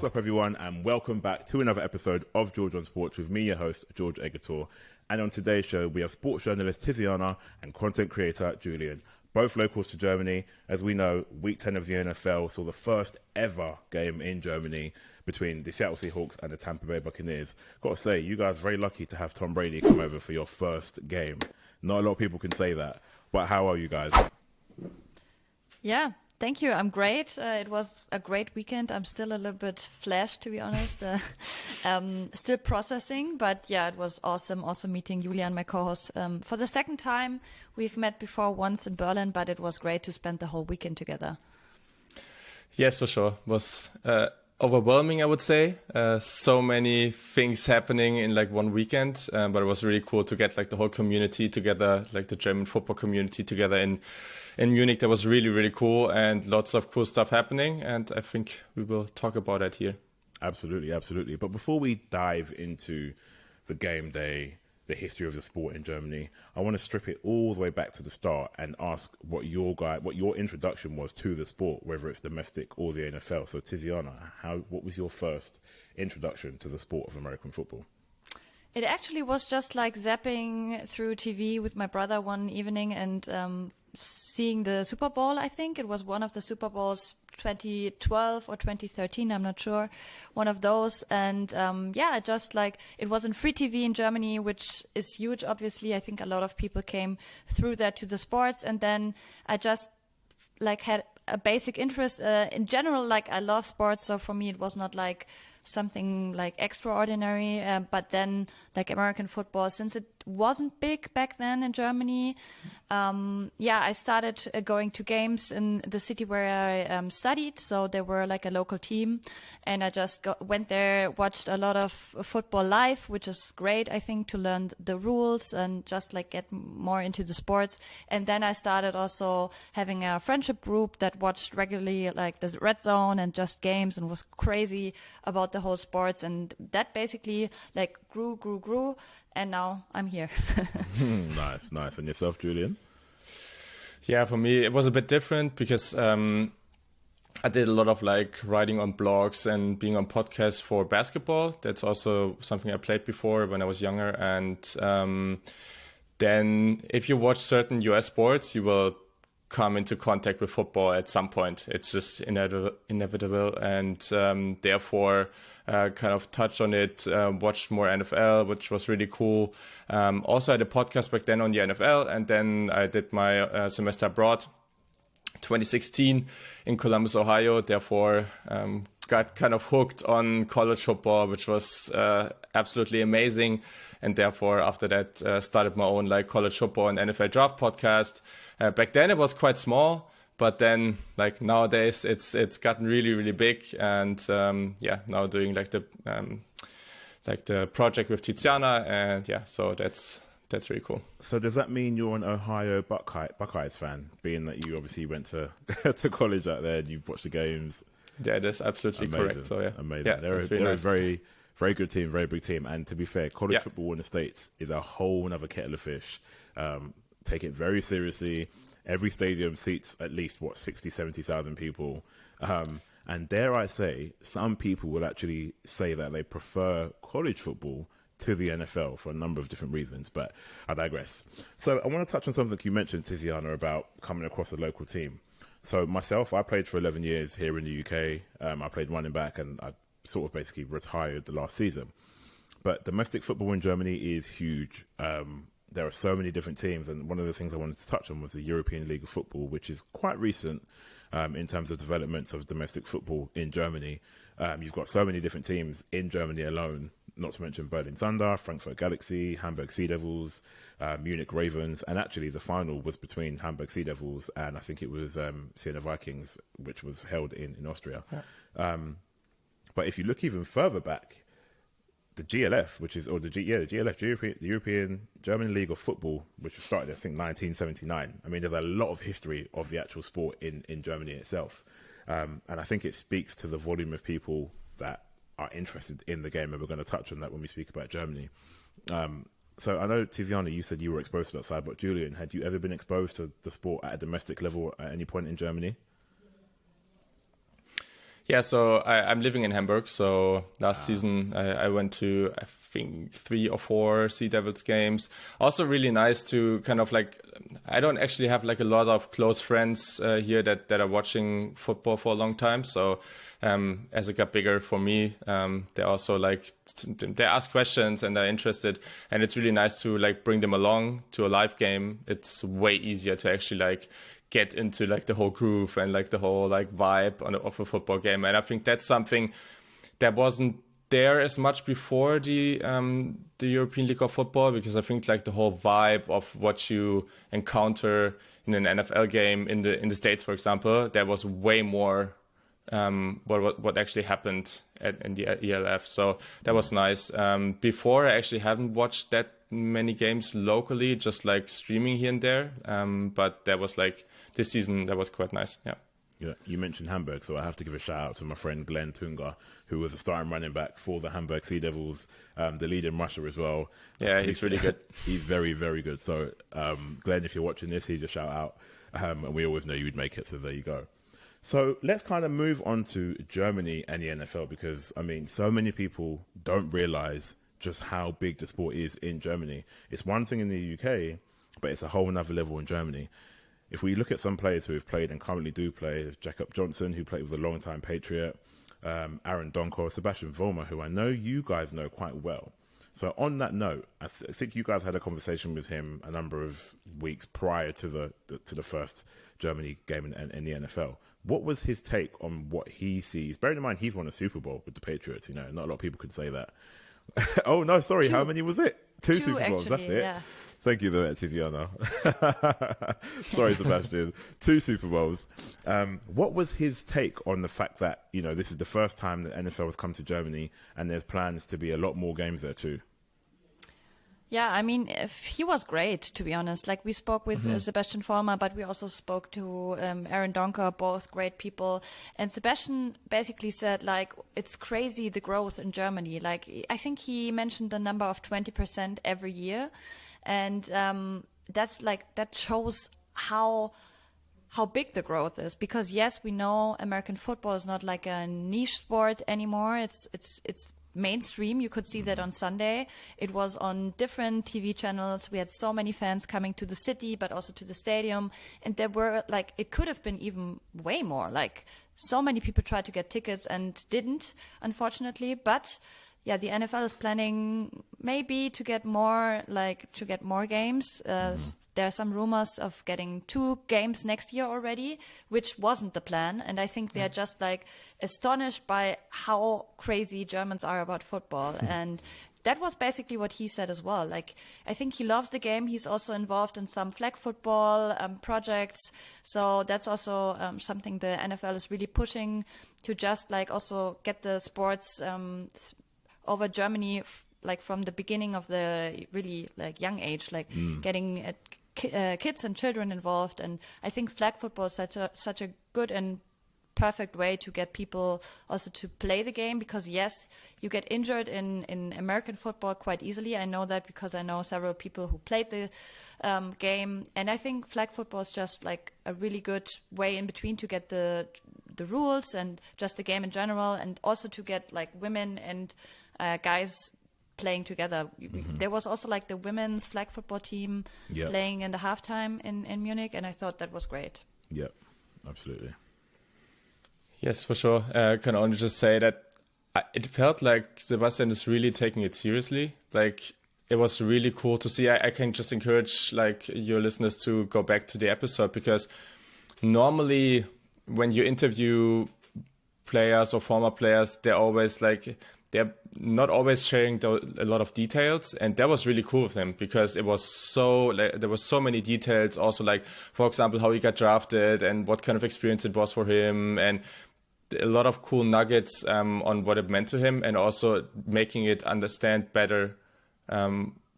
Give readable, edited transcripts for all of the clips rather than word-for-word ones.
What's up, everyone, and welcome back to another episode of Georgeonsports with me, your host, George Egator. And on today's show, we have sports journalist Tiziana and content creator Julian, both locals to Germany. As we know, Week 10 of the NFL saw the first ever game in Germany between the Seattle Seahawks and the Tampa Bay Buccaneers. Got to say, you guys are very lucky to have Tom Brady come over for your first game. Not a lot of people can say that, but how are you guys? Yeah. Thank you. I'm great. It was a great weekend. I'm still a little bit flashed, to be honest. Still processing, but yeah, it was awesome. Also meeting Julian, my co-host, for the second time. We've met before once in Berlin, but it was great to spend the whole weekend together. Yes, for sure. It was overwhelming, I would say. So many things happening in like one weekend, but it was really cool to get like the whole community together, like the German football community together in Munich. That was really, really cool and lots of cool stuff happening. And I think we will talk about that here. Absolutely, absolutely. But before we dive into the game day, the history of the sport in Germany, I want to strip it all the way back to the start and ask what your introduction was to the sport, whether it's domestic or the NFL. So Tiziana, what was your first introduction to the sport of American football? It actually was just like zapping through TV with my brother one evening and seeing the Super Bowl. I think it was one of the Super Bowls, 2012 or 2013, I'm not sure, one of those. And I just like, it was in free TV in Germany, which is huge, obviously. I think a lot of people came through that to the sports. And then I just like had a basic interest in general. Like I love sports, so for me it was not like something like extraordinary, but then like American football, since it wasn't big back then in Germany, I started going to games in the city where I studied. So there were like a local team, and I just went there, watched a lot of football live, which is great, I think, to learn the rules and just like get more into the sports. And then I started also having a friendship group that watched regularly like the Red Zone and just games and was crazy about the whole sports. And that basically like grew. And now I'm here. Nice. And yourself, Julian? Yeah, for me, it was a bit different because I did a lot of like writing on blogs and being on podcasts for basketball. That's also something I played before when I was younger. And then if you watch certain US sports, you will come into contact with football at some point. It's just inevitable. And therefore, kind of touched on it, watched more NFL, which was really cool. Also, I had a podcast back then on the NFL, and then I did my semester abroad, 2016 in Columbus, Ohio. Therefore, got kind of hooked on college football, which was absolutely amazing. And therefore, after that, started my own like college football and NFL draft podcast. Back then, it was quite small. But then, like nowadays, it's gotten really, really big, and now doing like the project with Tiziana, and so that's really cool. So does that mean you're an Ohio Buckeyes fan, being that you obviously went to to college out there and you've watched the games? Yeah, that's absolutely correct. So amazing. Yeah, they're nice. A very, very good team, very big team. And to be fair, college football in the States is a whole other kettle of fish. Take it very seriously. Every stadium seats at least, 70,000 people. And dare I say, some people will actually say that they prefer college football to the NFL for a number of different reasons, but I digress. So I want to touch on something you mentioned, Tiziana, about coming across a local team. So myself, I played for 11 years here in the UK. I played running back, and I sort of basically retired the last season. But domestic football in Germany is huge. There are so many different teams, and one of the things I wanted to touch on was the European League of Football, which is quite recent in terms of developments of domestic football in Germany. You've got so many different teams in Germany alone, not to mention Berlin Thunder, Frankfurt Galaxy, Hamburg Sea Devils, Munich Ravens, and actually the final was between Hamburg Sea Devils and I think it was Siena Vikings, which was held in Austria. Yeah. But if you look even further back, the GLF, the European German League of Football, which was started, I think, 1979. I mean, there's a lot of history of the actual sport in Germany itself. And I think it speaks to the volume of people that are interested in the game, and we're going to touch on that when we speak about Germany. So I know, Tiziana, you said you were exposed to that side, but Julian, had you ever been exposed to the sport at a domestic level at any point in Germany? Yeah, so I'm living in Hamburg. So last season I went to, I think, 3 or 4 Sea Devils games. Also really nice to kind of like, I don't actually have like a lot of close friends here that are watching football for a long time. So as it got bigger for me, they also like, they ask questions and they're interested. And it's really nice to like bring them along to a live game. It's way easier to actually like get into like the whole groove and like the whole like vibe of a football game. And I think that's something that wasn't there as much before the European League of Football, because I think like the whole vibe of what you encounter in an NFL game in the States, for example, there was way more what actually happened in the ELF. So that was nice. Before, I actually haven't watched that many games locally, just like streaming here and there. But that was like this season, that was quite nice. Yeah. Yeah, you mentioned Hamburg, so I have to give a shout out to my friend Glenn Tunga, who was a starting running back for the Hamburg Sea Devils, the lead in Russia as well. Yeah, he's really good. He's very, very good. So, Glenn, if you're watching this, he's a shout out. And we always know you'd make it, so there you go. So let's kind of move on to Germany and the NFL, because, I mean, so many people don't realize just how big the sport is in Germany. It's one thing in the UK, but it's a whole nother level in Germany. If we look at some players who have played and currently do play, there's Jakob Johnson, who played with a long-time Patriot, Aaron Donker, Sebastian Vollmer, who I know you guys know quite well. So on that note, I think you guys had a conversation with him a number of weeks prior to the first Germany game in the NFL. What was his take on what he sees? Bearing in mind, he's won a Super Bowl with the Patriots. You know, not a lot of people could say that. Oh, no, sorry. 2. How many was it? 2 Super Bowls. Actually, that's it. yeah. Thank you, Tiziana. Sorry, Sebastian. 2 Super Bowls. What was his take on the fact that, you know, this is the first time that NFL has come to Germany and there's plans to be a lot more games there too? Yeah, I mean, he was great, to be honest. Like, we spoke with Sebastian Vollmer, but we also spoke to Aaron Donker, both great people. And Sebastian basically said, like, it's crazy, the growth in Germany. Like, I think he mentioned the number of 20% every year. And that's like, that shows how big the growth is. Because, yes, we know American football is not like a niche sport anymore. It's mainstream. You could see that on Sunday. It was on different TV channels. We had so many fans coming to the city, but also to the stadium. And there were like, it could have been even way more. Like, so many people tried to get tickets and didn't, unfortunately. But yeah, the NFL is planning maybe to get more games. There are some rumors of getting 2 games next year already, which wasn't the plan. And I think they're just like astonished by how crazy Germans are about football. And that was basically what he said as well. Like, I think he loves the game. He's also involved in some flag football projects. So that's also something the NFL is really pushing to just like also get the sports over Germany, like from the beginning of the really like young age, like getting kids and children involved. And I think flag football is such a good and perfect way to get people also to play the game, because yes, you get injured in American football quite easily. I know that because I know several people who played the game, and I think flag football is just like a really good way in between to get the rules and just the game in general, and also to get like women and guys playing together. There was also like the women's flag football team playing in the halftime in Munich, and I thought that was great. Yeah, absolutely. Yes, for sure. I can only just say that it felt like Sebastian is really taking it seriously. Like, it was really cool to see. I can just encourage like your listeners to go back to the episode, because normally when you interview players or former players, they're not always sharing a lot of details, and that was really cool with him, because it was there were so many details. Also, like, for example, how he got drafted and what kind of experience it was for him, and a lot of cool nuggets on what it meant to him, and also making it understand better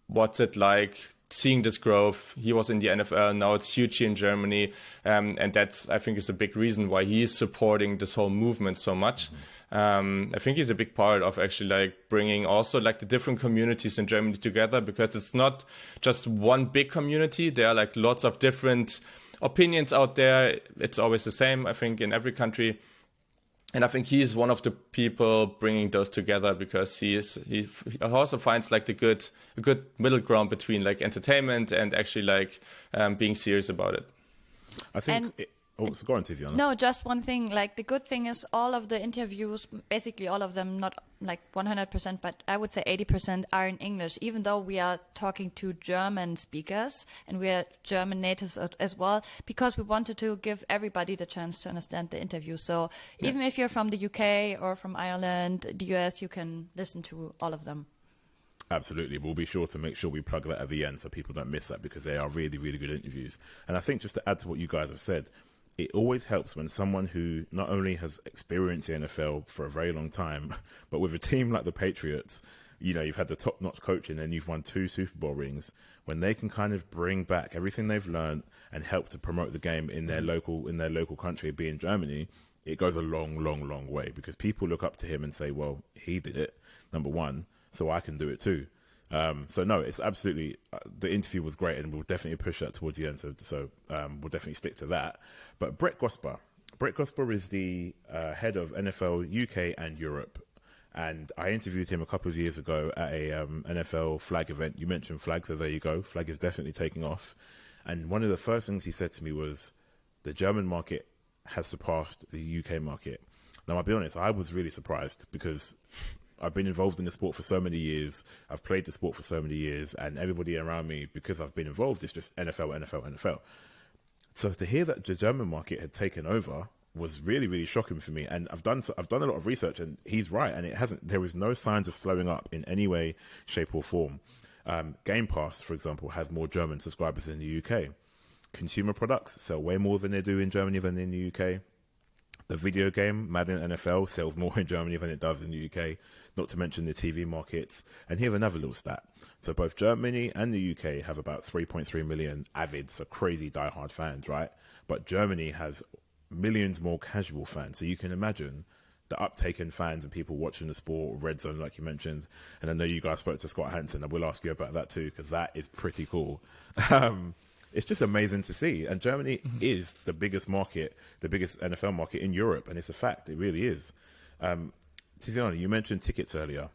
what's it like seeing this growth. He was in the NFL, now it's huge here in Germany, and that's, I think, is a big reason why he is supporting this whole movement so much. I think he's a big part of actually like bringing also like the different communities in Germany together, because it's not just one big community. There are like lots of different opinions out there. It's always the same, I think, in every country. And I think he's one of the people bringing those together, because he also finds like a good middle ground between like entertainment and actually like being serious about it. I think. So go on, Tiziana. No, just one thing. Like, the good thing is all of the interviews, basically all of them, not like 100%, but I would say 80% are in English, even though we are talking to German speakers and we are German natives as well, because we wanted to give everybody the chance to understand the interview. So even if you're from the UK or from Ireland, the US, you can listen to all of them. Absolutely. We'll be sure to make sure we plug that at the end so people don't miss that, because they are really, really good interviews. And I think, just to add to what you guys have said, it always helps when someone who not only has experienced the NFL for a very long time, but with a team like the Patriots, you know, you've had the top-notch coaching and you've won 2 Super Bowl rings, when they can kind of bring back everything they've learned and help to promote the game in their local country, being Germany, it goes a long, long, long way, because people look up to him and say, well, he did it, number one, so I can do it too. So no, it's absolutely, the interview was great, and we'll definitely push that towards the end. So we'll definitely stick to that. But Brett Gosper is the head of NFL UK and Europe. And I interviewed him a couple of years ago at a NFL flag event. You mentioned flag, so there you go. Flag is definitely taking off. And one of the first things he said to me was, the German market has surpassed the UK market. Now, I'll be honest, I was really surprised, because I've been involved in the sport for so many years. I've played the sport for so many years, and everybody around me, because I've been involved, is just NFL, NFL, NFL. So to hear that the German market had taken over was really, really shocking for me. And I've done a lot of research, and he's right. And there is no signs of slowing up in any way, shape or form. Game Pass, for example, has more German subscribers in the UK. Consumer products sell way more than they do in Germany than in the UK. The video game, Madden NFL, sells more in Germany than it does in the UK, not to mention the TV markets. And here's another little stat. So both Germany and the UK have about 3.3 million avid, so crazy diehard fans, right? But Germany has millions more casual fans. So you can imagine the uptake in fans and people watching the sport, Red Zone, like you mentioned. And I know you guys spoke to Scott Hansen, and we'll ask you about that too, because that is pretty cool. It's just amazing to see. And Germany is the biggest market, the biggest NFL market in Europe. And it's a fact. It really is. Tiziana, you mentioned tickets earlier.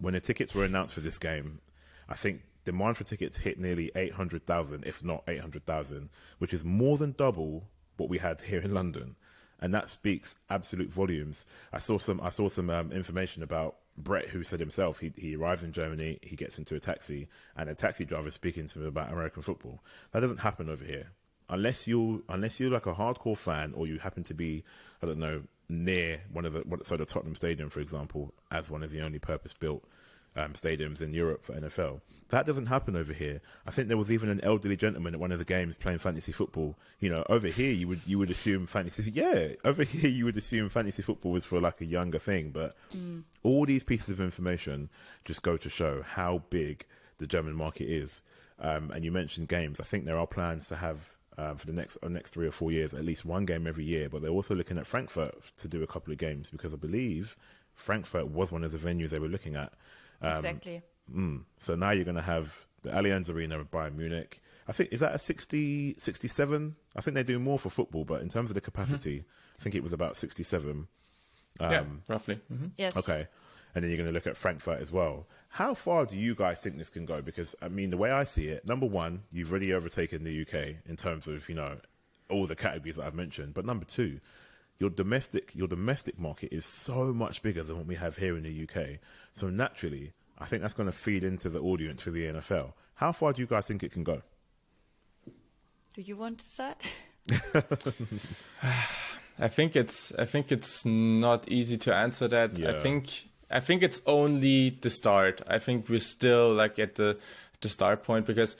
When the tickets were announced for this game, I think demand for tickets hit nearly 800,000, if not 800,000, which is more than double what we had here in London. And that speaks absolute volumes. I saw some information about Brett, who said himself he arrives in Germany, he gets into a taxi, and a taxi driver is speaking to him about American football. That doesn't happen over here, unless you're like a hardcore fan, or you happen to be, I don't know, near the Tottenham Stadium, for example, as one of the only purpose-built stadiums in Europe for NFL. That doesn't happen over here. I think there was even an elderly gentleman at one of the games playing fantasy football. You know, over here you would assume fantasy. Yeah, over here you would assume fantasy football was for like a younger thing. But all these pieces of information just go to show how big the German market is. And you mentioned games. I think there are plans to have for the next 3 or 4 years at least one game every year. But they're also looking at Frankfurt to do a couple of games, because I believe Frankfurt was one of the venues they were looking at. Exactly. So now you're going to have the Allianz Arena of Bayern Munich. I think, is that a 60, 67? I think they do more for football, but in terms of the capacity, I think it was about 67. Yeah, roughly. Yes. Okay. And then you're going to look at Frankfurt as well. How far do you guys think this can go? Because, I mean, the way I see it, number one, you've really overtaken the UK in terms of, you know, all the categories that I've mentioned. But number two, your domestic market is so much bigger than what we have here in the UK. So naturally, I think that's going to feed into the audience for the NFL. How far do you guys think it can go? Do you want to start? I think it's not easy to answer that. Yeah. I think it's only the start. I think we're still like at the start point, because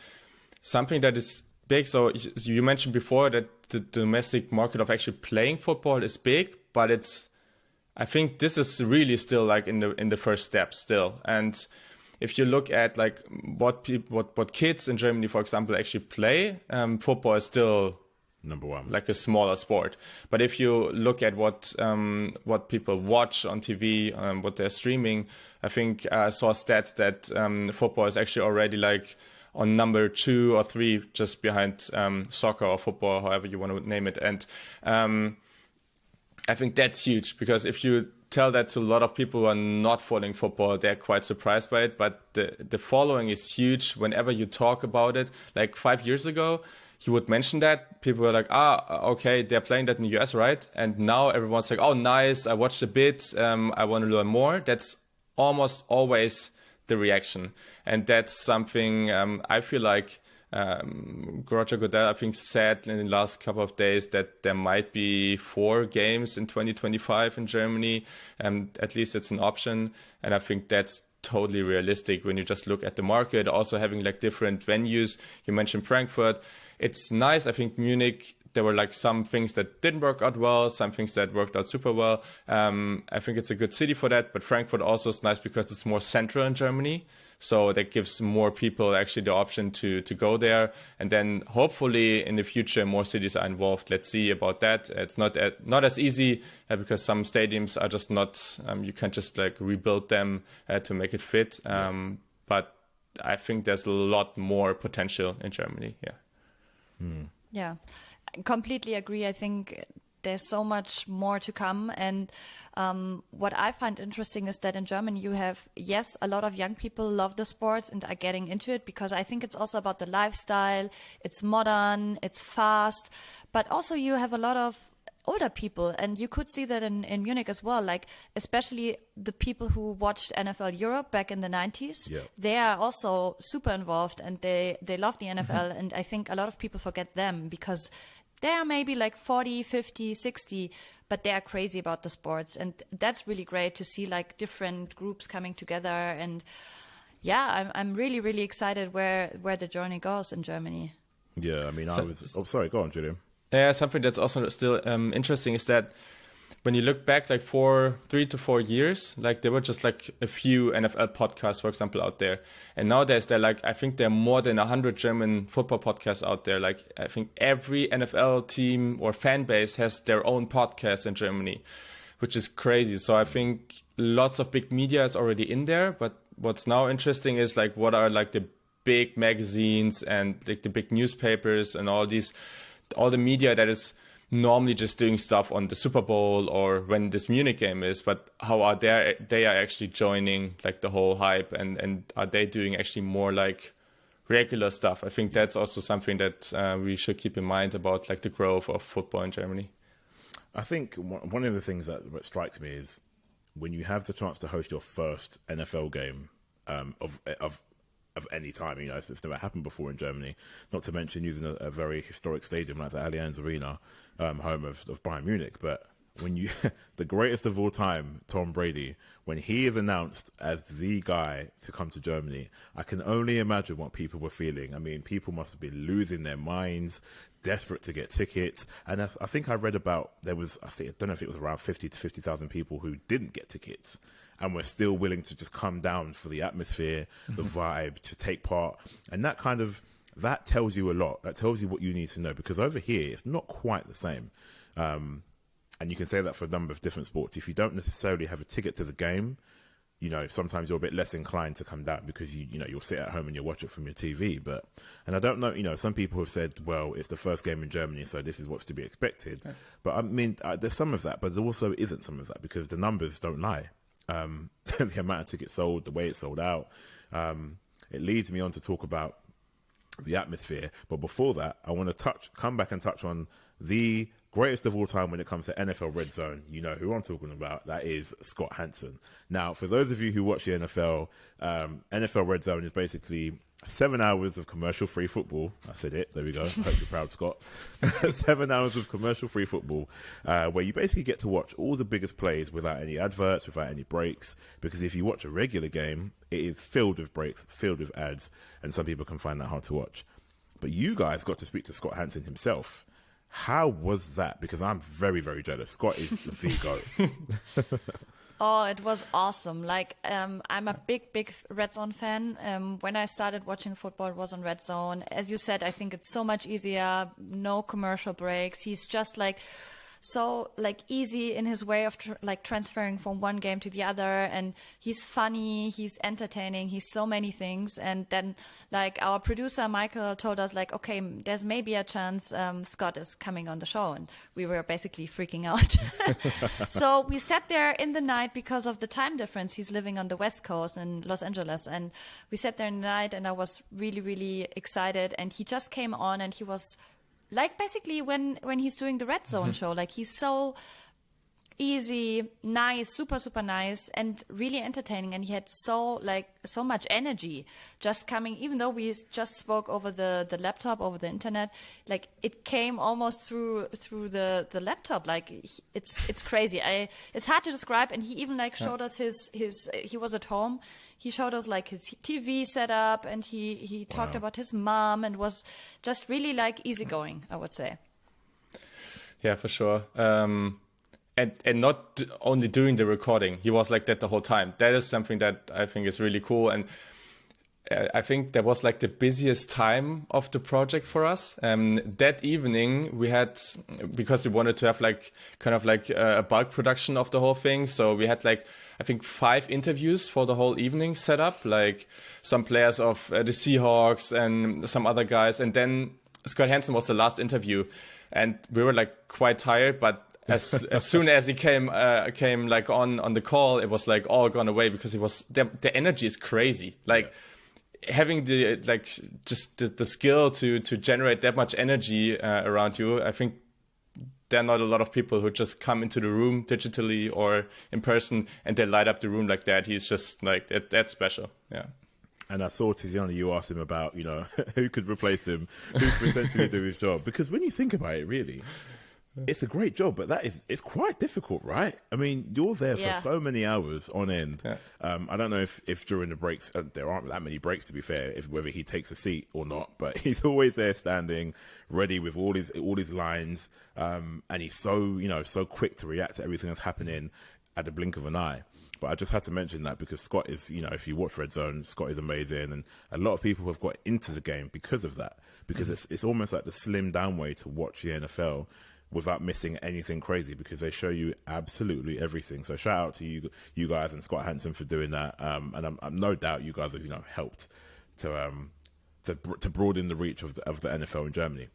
something that is big. So you mentioned before that the domestic market of actually playing football is big, but I think this is really still like in the first step still. And if you look at like what kids in Germany, for example, actually play, football is still number one, like a smaller sport. But if you look at what people watch on TV, what they're streaming, I think I saw stats that football is actually already like on number 2 or 3, just behind soccer or football, however you want to name it. And I think that's huge, because if you tell that to a lot of people who are not following football, they're quite surprised by it. But the following is huge whenever you talk about it. Like 5 years ago, you would mention that, people were like, okay, they're playing that in the US, right? And now everyone's like, oh, nice, I watched a bit, I want to learn more. That's almost always the reaction. And that's something I feel like Roger Goodell, I think, said in the last couple of days that there might be 4 games in 2025 in Germany. At least it's an option. And I think that's totally realistic when you just look at the market. Also having like different venues. You mentioned Frankfurt. It's nice. I think Munich, there were like some things that didn't work out well, some things that worked out super well. I think it's a good city for that. But Frankfurt also is nice because it's more central in Germany. So that gives more people actually the option to go there. And then hopefully in the future, more cities are involved. Let's see about that. It's not as easy because some stadiums are just not, you can't just like rebuild them to make it fit. But I think there's a lot more potential in Germany. Yeah, I completely agree. I think there's so much more to come. And what I find interesting is that in Germany you have, yes, a lot of young people love the sports and are getting into it, because I think it's also about the lifestyle. It's modern, it's fast, but also you have a lot of older people, and you could see that in Munich as well, like especially the people who watched NFL Europe back in the 90s. They are also super involved, and they love the NFL. And I think a lot of people forget them because they are maybe like 40, 50, 60, but they are crazy about the sports. And that's really great to see like different groups coming together. And yeah, I'm really, really excited where the journey goes in Germany. Yeah, I mean, sorry, go on, Julian. Yeah, something that's also still interesting is that when you look back like 3 to 4 years, like there were just like a few NFL podcasts, for example, out there. And nowadays I think there are more than 100 German football podcasts out there. Like I think every NFL team or fan base has their own podcast in Germany, which is crazy. So I think lots of big media is already in there. But what's now interesting is like what are like the big magazines and like the big newspapers and all the media that is normally just doing stuff on the Super Bowl or when this Munich game is, but how are they are actually joining like the whole hype, and are they doing actually more like regular stuff? I think that's also something that we should keep in mind about like the growth of football in Germany. I think one of the things that strikes me is when you have the chance to host your first NFL game of any time, you know, it's never happened before in Germany, not to mention using a very historic stadium like the Allianz Arena, home of Bayern Munich. But when you, the greatest of all time, Tom Brady, when he is announced as the guy to come to Germany, I can only imagine what people were feeling. I mean, people must have been losing their minds, desperate to get tickets. And I think I read about, I don't know if it was around 50 to 50,000 people who didn't get tickets and were still willing to just come down for the atmosphere, the vibe, to take part. And that tells you a lot. That tells you what you need to know, because over here, it's not quite the same. And you can say that for a number of different sports. If you don't necessarily have a ticket to the game, you know, sometimes you're a bit less inclined to come down because you'll sit at home and you'll watch it from your TV. And I don't know, you know, some people have said, well, it's the first game in Germany, so this is what's to be expected. Okay. But I mean, there's some of that, but there also isn't some of that, because the numbers don't lie. The amount of tickets sold, the way it's sold out, it leads me on to talk about the atmosphere. But before that, I want to come back and touch on the greatest of all time when it comes to NFL Red Zone. You know who I'm talking about. That is Scott Hansen. Now, for those of you who watch the NFL, NFL Red Zone is basically 7 hours of commercial-free football. I said it. There we go. Hope you're proud, Scott. 7 hours of commercial-free football, where you basically get to watch all the biggest plays without any adverts, without any breaks. Because if you watch a regular game, it is filled with breaks, filled with ads, and some people can find that hard to watch. But you guys got to speak to Scott Hansen himself. How was that? Because I'm very, very jealous. Scott is the GOAT. Oh, it was awesome. Like, I'm a big Red Zone fan. When I started watching football, it was on Red Zone. As you said, I think it's so much easier. No commercial breaks. He's just like so like easy in his way of transferring from one game to the other, and he's funny, he's entertaining, he's so many things. And then like our producer Michael told us like, okay, there's maybe a chance Scott is coming on the show, and we were basically freaking out. So we sat there in the night because of the time difference. He's living on the West Coast in Los Angeles, and we sat there in the night, and I was really, really excited. And he just came on, and he was like basically when he's doing the Red Zone show, like he's so easy, nice, super, super nice, and really entertaining. And he had so much energy just coming, even though we just spoke over the laptop, over the internet, like it came almost through the laptop. Like it's crazy. It's hard to describe. And he even like showed us his he was at home. He showed us like his TV setup, and he talked about his mom, and was just really like easygoing, I would say. Yeah, for sure. And not only doing the recording, he was like that the whole time. That is something that I think is really cool. And I think that was like the busiest time of the project for us. That evening we had, because we wanted to have like kind of like a bulk production of the whole thing. So we had like, I think 5 interviews for the whole evening set up, like some players of the Seahawks and some other guys. And then Scott Hansen was the last interview, and we were like quite tired, but as soon as he came like on the call, it was like all gone away, because it was the energy is crazy. Like having the like just the skill to generate that much energy around you. I think there are not a lot of people who just come into the room digitally or in person and they light up the room like that. He's just like that's special. Yeah. And I saw Tiziana, you asked him about, you know, who could replace him, who could potentially do his job. Because when you think about it, really, it's a great job, but it's quite difficult, right? I mean, you're there for so many hours on end. Yeah. I don't know if during the breaks, there aren't that many breaks, to be fair, whether he takes a seat or not, but he's always there standing, ready with all his lines, and he's so quick to react to everything that's happening at the blink of an eye. But I just had to mention that because Scott is, you know, if you watch Red Zone, Scott is amazing, and a lot of people have got into the game because of that, because it's almost like the slimmed down way to watch the NFL without missing anything crazy, because they show you absolutely everything. So shout out to you guys and Scott Hansen for doing that. And I'm no doubt you guys have, you know, helped to broaden the reach of the NFL in Germany.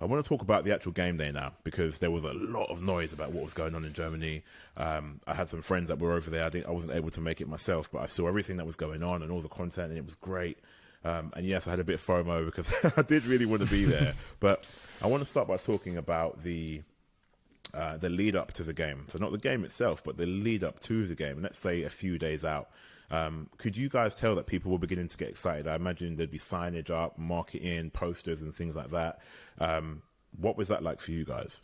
I want to talk about the actual game day now, because there was a lot of noise about what was going on in Germany. I had some friends that were over there. I wasn't able to make it myself, but I saw everything that was going on and all the content, and it was great. And yes, I had a bit of FOMO because I did really want to be there. But I want to start by talking about the lead up to the game. So not the game itself, but the lead up to the game. Let's say a few days out. Could you guys tell that people were beginning to get excited? I imagine there'd be signage up, marketing, posters and things like that. What was that like for you guys?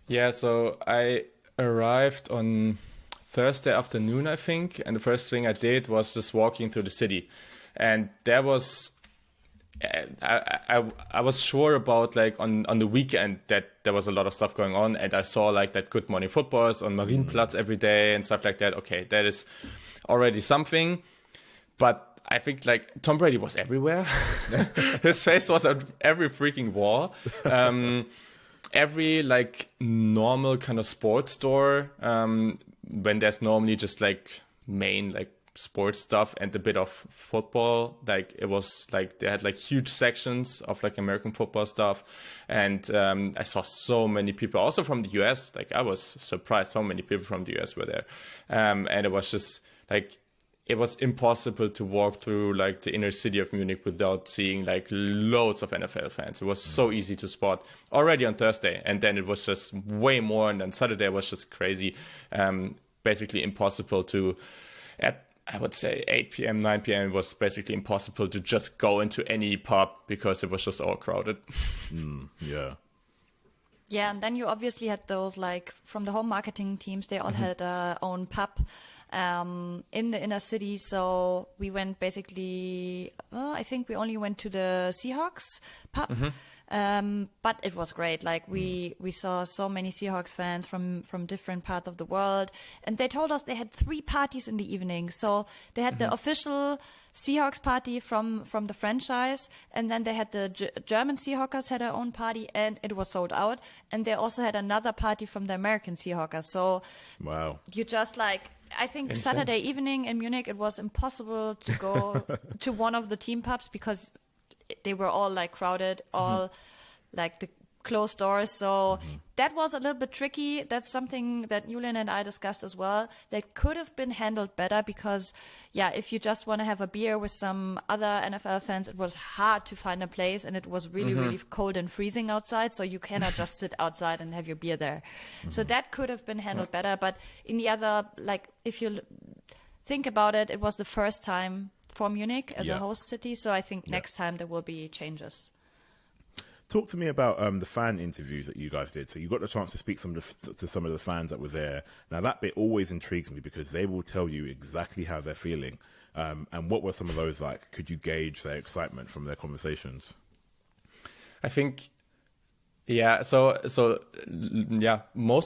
Yeah, so I arrived on Thursday afternoon, I think, and the first thing I did was just walking through the city, and there was I was sure about like on the weekend that there was a lot of stuff going on, and I saw like that Good Morning Football is on Marienplatz every day and stuff like that. Okay, that is already something, but I think like Tom Brady was everywhere. His face was on every freaking wall. Every like normal kind of sports store, when there's normally just like main like sports stuff and a bit of football, like it was like they had like huge sections of like American football stuff, and I saw so many people also from the US. Like I was surprised so many people from the US were there, and it was just like it was impossible to walk through like the inner city of Munich without seeing like loads of NFL fans. It was so easy to spot already on Thursday, and then it was just way more, and then Saturday was just crazy, basically impossible to at I would say 8 p.m., 9 p.m. it was basically impossible to just go into any pub because it was just all crowded. Yeah. Yeah, and then you obviously had those like from the home marketing teams, they all had their own pub. in the inner city. So we went basically, I think we only went to the Seahawks pub. But it was great. Like we saw so many Seahawks fans from different parts of the world, and they told us they had 3 parties in the evening. So they had the official Seahawks party from the franchise, and then they had the German Seahawkers had their own party, and it was sold out. And they also had another party from the American Seahawkers. So wow, you just like, I think Saturday evening in Munich, it was impossible to go to one of the team pubs because they were all like crowded, all like the closed doors. So that was a little bit tricky. That's something that Julian and I discussed as well. That could have been handled better because, if you just want to have a beer with some other NFL fans, it was hard to find a place, and it was really, really cold and freezing outside. So you cannot just sit outside and have your beer there. So that could have been handled better. But in the other, like if you think about it, it was the first time for Munich as a host city. So I think next time there will be changes. Talk to me about the fan interviews that you guys did. So you got the chance to speak to some of the fans that were there. Now that bit always intrigues me because they will tell you exactly how they're feeling. And what were some of those like? Could you gauge their excitement from their conversations? I think, most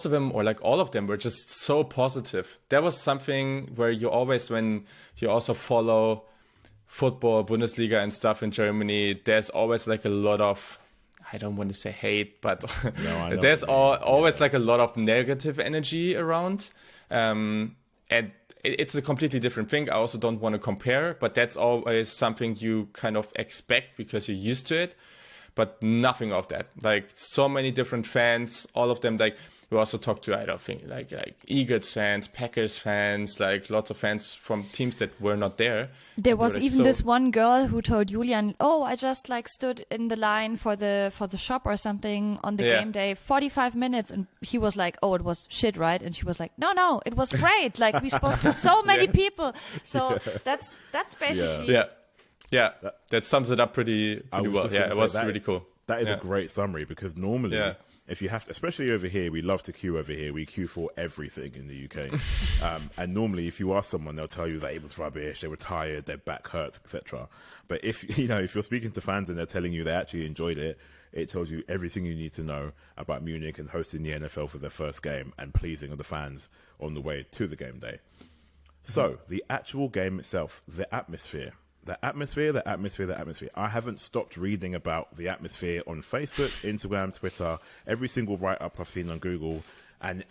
of them, or like all of them, were just so positive. There was something where you always, when you also follow football, Bundesliga and stuff in Germany, there's always like a lot of, I don't want to say hate, but there's always like a lot of negative energy around. And it's a completely different thing. I also don't want to compare, but that's always something you kind of expect because you're used to it. But nothing of that. Like so many different fans, all of them, like we also talked to, I don't think, like Eagles fans, Packers fans, like lots of fans from teams that were not there. There was even this one girl who told Julian, I just like stood in the line for the shop or something on the game day, 45 minutes. And he was like, it was shit, right? And she was like, no, it was great. Like we spoke to so many people. So that's basically... Yeah, that sums it up pretty well. Yeah, it was really cool. That is a great summary because normally, if you have to, especially over here, we love to queue over here. We queue for everything in the UK. And normally, if you ask someone, they'll tell you that it was rubbish, they were tired, their back hurts, etc. But if you're speaking to fans and they're telling you they actually enjoyed it, it tells you everything you need to know about Munich and hosting the NFL for their first game and pleasing the fans on the way to the game day. So, the actual game itself, the atmosphere. The atmosphere. I haven't stopped reading about the atmosphere on Facebook, Instagram, Twitter, every single write-up I've seen on Google. And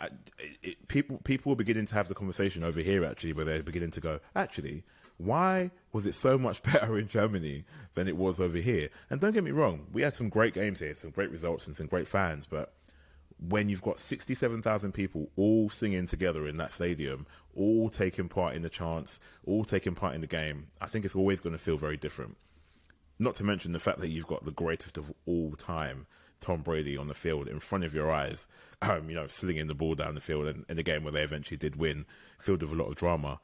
people are beginning to have the conversation over here, actually, where they're beginning to go, actually, why was it so much better in Germany than it was over here? And don't get me wrong, we had some great games here, some great results and some great fans, but when you've got 67,000 people all singing together in that stadium, all taking part in the chants, all taking part in the game, I think it's always going to feel very different. Not to mention the fact that you've got the greatest of all time, Tom Brady, on the field in front of your eyes, slinging the ball down the field in a game where they eventually did win, filled with a lot of drama.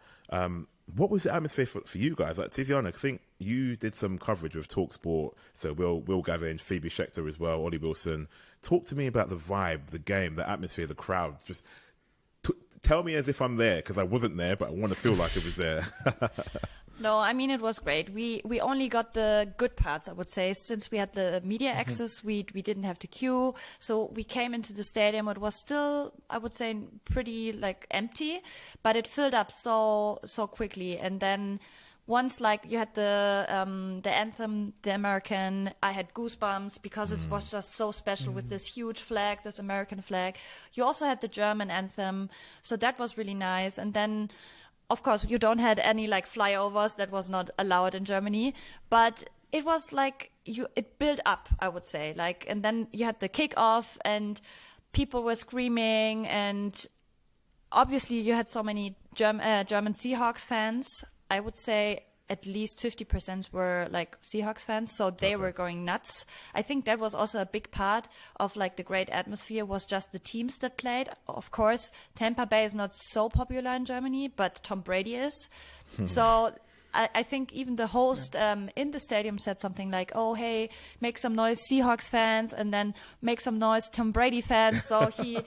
What was the atmosphere for you guys? Like Tiziana, I think you did some coverage with TalkSport, so Will Gavin, Phoebe Schechter as well, Ollie Wilson. Talk to me about the vibe, the game, the atmosphere, the crowd. Just tell me as if I'm there, because I wasn't there, but I want to feel like it was there. No, I mean, it was great. We only got the good parts, I would say. Since we had the media access, we didn't have to queue. So we came into the stadium. It was still, I would say, pretty like empty, but it filled up so quickly. And then once like you had the anthem, the American, I had goosebumps because it was just so special with this huge flag, this American flag. You also had the German anthem. So that was really nice. And then, of course, you don't had any like flyovers. That was not allowed in Germany, but it was like it built up, I would say. Like, and then you had the kickoff and people were screaming, and obviously you had so many German Seahawks fans. I would say at least 50% were like Seahawks fans, so they were going nuts. I think that was also a big part of like the great atmosphere was just the teams that played. Of course, Tampa Bay is not so popular in Germany, but Tom Brady is. So I think even the host in the stadium said something like, "Oh, hey, make some noise, Seahawks fans," and then make some noise, Tom Brady fans. So he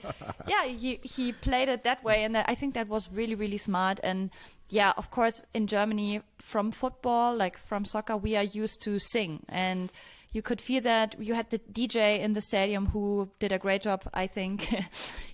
played it that way, and I think that was really, really smart. And yeah, of course, in Germany, from football, like from soccer, we are used to sing, and you could feel that. You had the DJ in the stadium who did a great job, I think,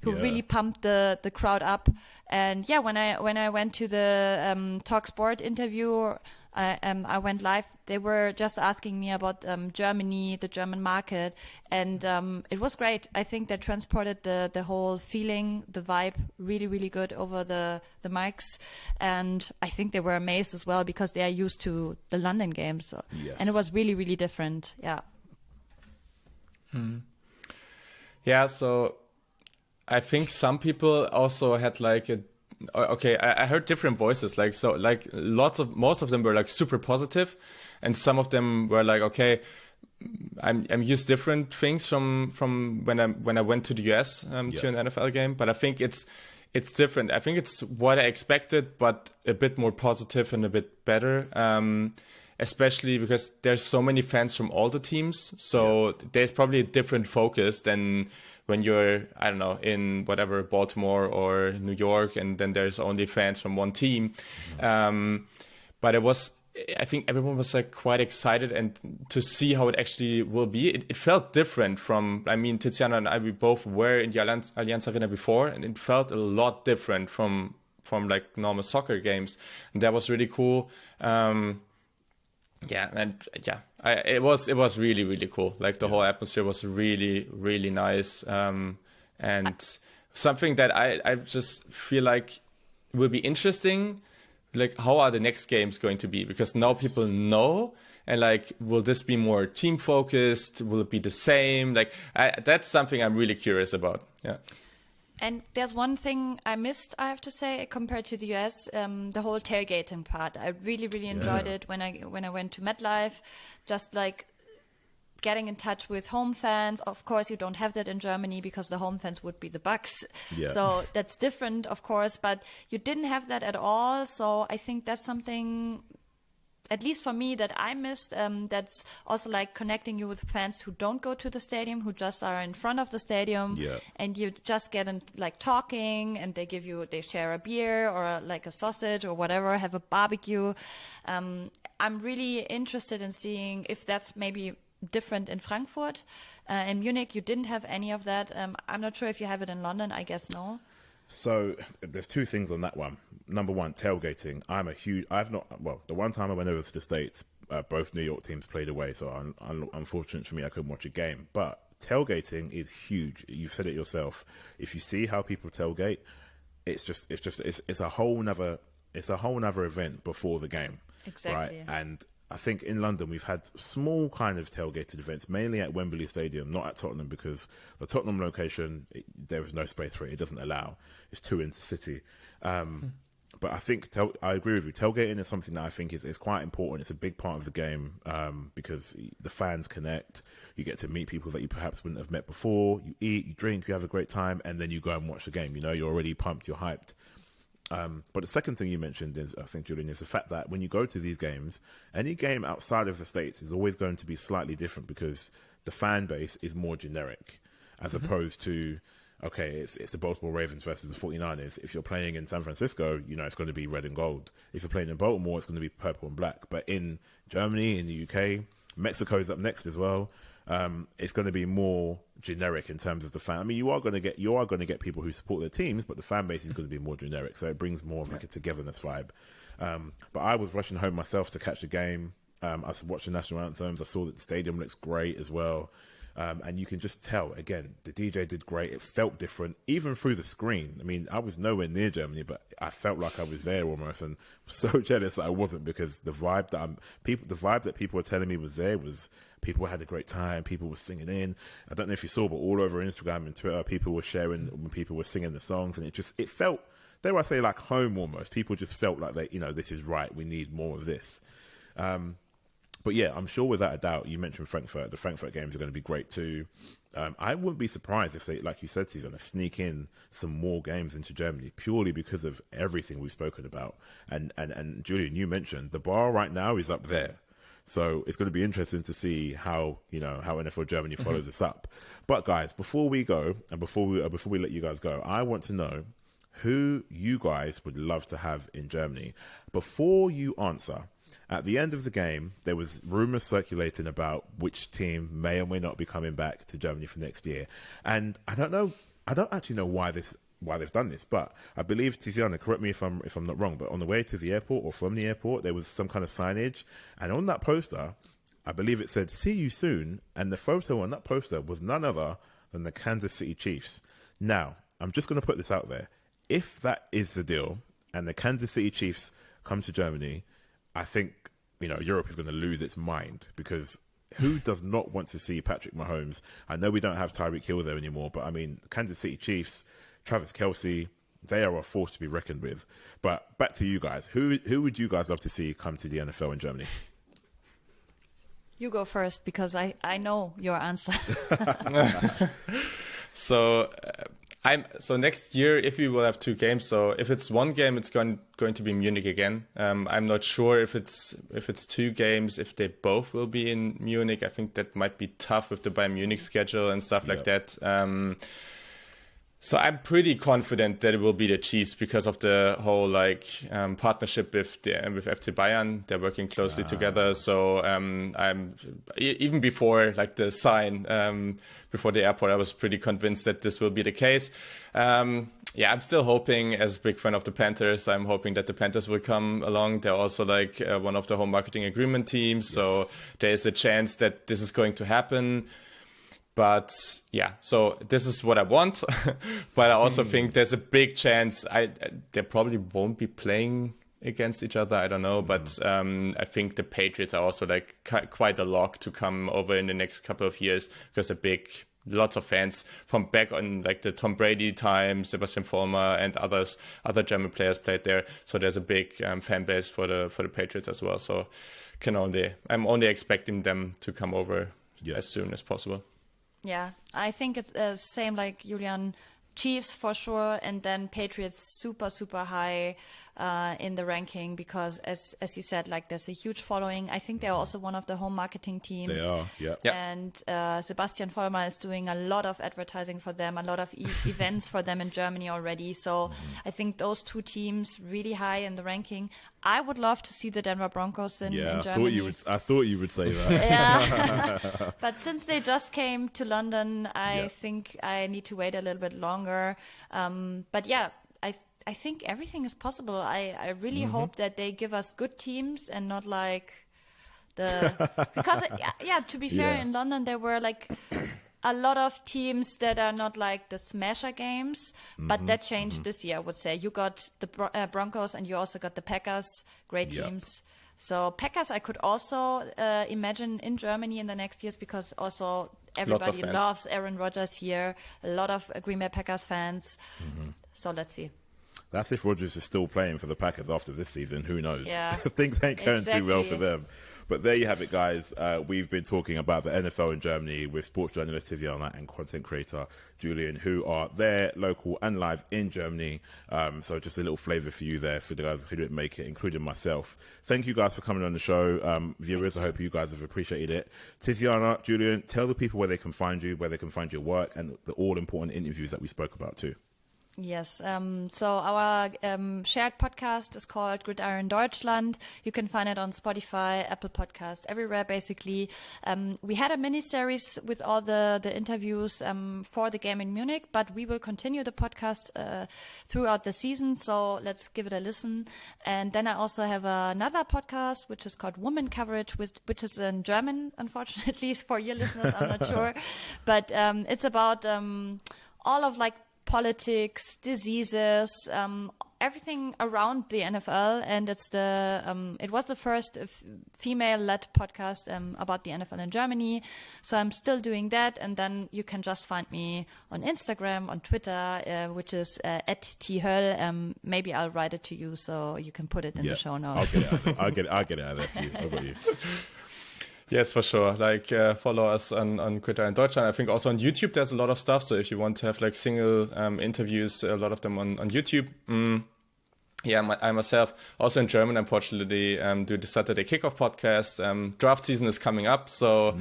who really pumped the crowd up. And yeah, when I went to the Talk Sport interview, I went live. They were just asking me about Germany, the German market, and it was great. I think they transported the whole feeling, the vibe, really, really good over the mics, and I think they were amazed as well because they are used to the London games, and it was really, really different. Yeah. Yeah. So I think some people also had like I heard different voices, most of them were like super positive, and some of them were like, okay, I'm used different things from when I went to the US to an NFL game, but I think it's different. I think it's what I expected, but a bit more positive and a bit better. Especially because there's so many fans from all the teams, so there's probably a different focus than when you're, I don't know, in whatever, Baltimore or New York, and then there's only fans from one team. But I think everyone was like quite excited and to see how it actually will be. It felt different from, I mean, Tiziana and I, we both were in the Allianz Arena before, and it felt a lot different from like normal soccer games. And that was really cool. It was really, really cool. Like the whole atmosphere was really, really nice. And something that I just feel like will be interesting, like how are the next games going to be? Because now people know, and like, will this be more team focused? Will it be the same? Like that's something I'm really curious about. Yeah. And there's one thing I missed, I have to say, compared to the US, the whole tailgating part. I really, really enjoyed it when I went to MetLife, just like getting in touch with home fans. Of course, you don't have that in Germany because the home fans would be the Bucks. Yeah. So that's different, of course, but you didn't have that at all. So I think that's something, at least for me, that I missed. That's also like connecting you with fans who don't go to the stadium, who just are in front of the stadium, and you just get in like talking, and they share a beer or like a sausage or whatever, have a barbecue. I'm really interested in seeing if that's maybe different in Frankfurt. In Munich, you didn't have any of that. I'm not sure if you have it in London. I guess no. So there's two things on that one. Number one, tailgating. The one time I went over to the States, both New York teams played away, so unfortunate for me, I couldn't watch a game. But tailgating is huge. You've said it yourself. If you see how people tailgate, it's a whole nother event before the game. Exactly. Right? And I think in London we've had small kind of tailgated events, mainly at Wembley Stadium, not at Tottenham, because the Tottenham location, there is no space for it. It doesn't allow. It's too intercity. But I think I agree with you. Tailgating is something that I think is quite important. It's a big part of the game because the fans connect. You get to meet people that you perhaps wouldn't have met before. You eat, you drink, you have a great time, and then you go and watch the game. You know, you're already pumped, you're hyped. But the second thing you mentioned is, I think, Julian, is the fact that when you go to these games, any game outside of the States is always going to be slightly different because the fan base is more generic as opposed to, okay, it's the Baltimore Ravens versus the 49ers. If you're playing in San Francisco, you know, it's going to be red and gold. If you're playing in Baltimore, it's going to be purple and black. But in Germany, in the UK, Mexico's up next as well. It's going to be more generic in terms of the fan. I mean, you are going to get people who support their teams, but the fan base is going to be more generic. So it brings more of like a togetherness vibe. But I was rushing home myself to catch the game. I was watching national anthems. I saw that the stadium looks great as well. And you can just tell, again, the DJ did great. It felt different, even through the screen. I mean, I was nowhere near Germany, but I felt like I was there almost, and so jealous that I wasn't, because the vibe that people were telling me was there was people had a great time. People were singing in. I don't know if you saw, but all over Instagram and Twitter, people were sharing when people were singing the songs, and it felt, dare I say, like home almost. People just felt like this is right. We need more of this. But yeah, I'm sure without a doubt, you mentioned Frankfurt. The Frankfurt games are going to be great too. I wouldn't be surprised if they, like you said, Tiziana, sneak in some more games into Germany purely because of everything we've spoken about. And Julian, you mentioned the bar right now is up there. So it's going to be interesting to see how NFL Germany follows this up. But guys, before we go and before we let you guys go, I want to know who you guys would love to have in Germany. Before you answer, at the end of the game, there was rumours circulating about which team may or may not be coming back to Germany for next year. And I don't actually know why they've done this, but I believe, Tiziana, correct me if I'm not wrong, but on the way to the airport or from the airport, there was some kind of signage, and on that poster, I believe it said "See you soon," and the photo on that poster was none other than the Kansas City Chiefs. Now, I'm just going to put this out there: if that is the deal, and the Kansas City Chiefs come to Germany, I think Europe is going to lose its mind, because who does not want to see Patrick Mahomes? I know we don't have Tyreek Hill there anymore, but I mean, Kansas City Chiefs, Travis Kelce, they are a force to be reckoned with. But back to you guys. Who would you guys love to see come to the NFL in Germany? You go first, because I know your answer. So next year, if we will have 2 games, so if it's 1 game, it's going to be Munich again. I'm not sure if it's 2 games, if they both will be in Munich. I think that might be tough with the Bayern Munich schedule and stuff like that. So I'm pretty confident that it will be the Chiefs because of the whole partnership with FC Bayern. They're working closely together. So I'm even before the sign before the airport, I was pretty convinced that this will be the case. I'm still hoping, as a big fan of the Panthers, I'm hoping that the Panthers will come along. They're also one of the home marketing agreement teams. Yes. So there is a chance that this is going to happen. But so this is what I want. But I also think there's a big chance they probably won't be playing against each other. I don't know. But I think the Patriots are also quite a lock to come over in the next couple of years, because lots of fans from back on the Tom Brady time, Sebastian Vollmer and other German players played there. So there's a big fan base for the Patriots as well. So I'm only expecting them to come over as soon as possible. Yeah, I think it's the same like Julian. Chiefs for sure, and then Patriots super, super high in the ranking, because as you said, there's a huge following. I think they're also one of the home marketing teams. They are, yeah. And Sebastian Vollmer is doing a lot of advertising for them, a lot of events for them in Germany already. So I think those 2 teams really high in the ranking. I would love to see the Denver Broncos in Germany. I thought you would say that. Yeah. But since they just came to London, I think I need to wait a little bit longer. But yeah, I think everything is possible. I really hope that they give us good teams and not because to be fair, in London there were a lot of teams that are not the smasher games, but that changed this year, I would say. You got the Broncos and you also got the Packers, great teams. So Packers I could also imagine in Germany in the next years, because also everybody loves Aaron Rodgers here, a lot of Green Bay Packers fans. So let's see. That's if Rodgers is still playing for the Packers after this season. Who knows? Yeah. Things ain't going too well for them. But there you have it, guys. We've been talking about the NFL in Germany with sports journalist Tiziana and content creator Julian, who are there, local and live in Germany. So just a little flavour for you there, for the guys who didn't make it, including myself. Thank you guys for coming on the show. Viewers, I hope you guys have appreciated it. Tiziana, Julian, tell the people where they can find you, where they can find your work, and the all-important interviews that we spoke about too. Yes. So our shared podcast is called Gridiron Deutschland. You can find it on Spotify, Apple Podcasts, everywhere basically. We had a mini-series with all the interviews for the game in Munich, but we will continue the podcast throughout the season. So let's give it a listen. And then I also have another podcast, which is called Woman Coverage, which is in German, unfortunately, for your listeners, I'm not sure. But it's about all of politics, diseases, everything around the NFL, and it's it was the first female-led podcast about the NFL in Germany. So I'm still doing that, and then you can just find me on Instagram, on Twitter, which is @Höll. Maybe I'll write it to you so you can put it in the show notes. I'll get it out of there for you. How about you? Yes, for sure. Like follow us on Twitter in Deutschland. I think also on YouTube there's a lot of stuff. So if you want to have like single interviews, a lot of them on YouTube. Yeah, I myself, also in German, unfortunately, do the Saturday Kickoff podcast. Draft season is coming up, so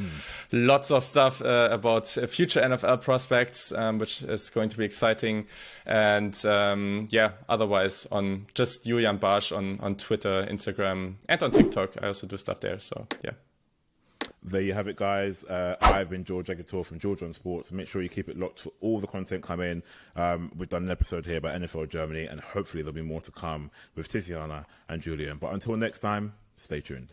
lots of stuff about future NFL prospects, which is going to be exciting. And yeah, otherwise on just Julian Barsch on Twitter, Instagram, and on TikTok. I also do stuff there, so yeah. There you have it, guys. I've been Georgeonsports from Georgeonsports. Make sure you keep it locked for all the content coming. We've done an episode here about NFL Germany, and hopefully there'll be more to come with Tiziana and Julian. But until next time, stay tuned.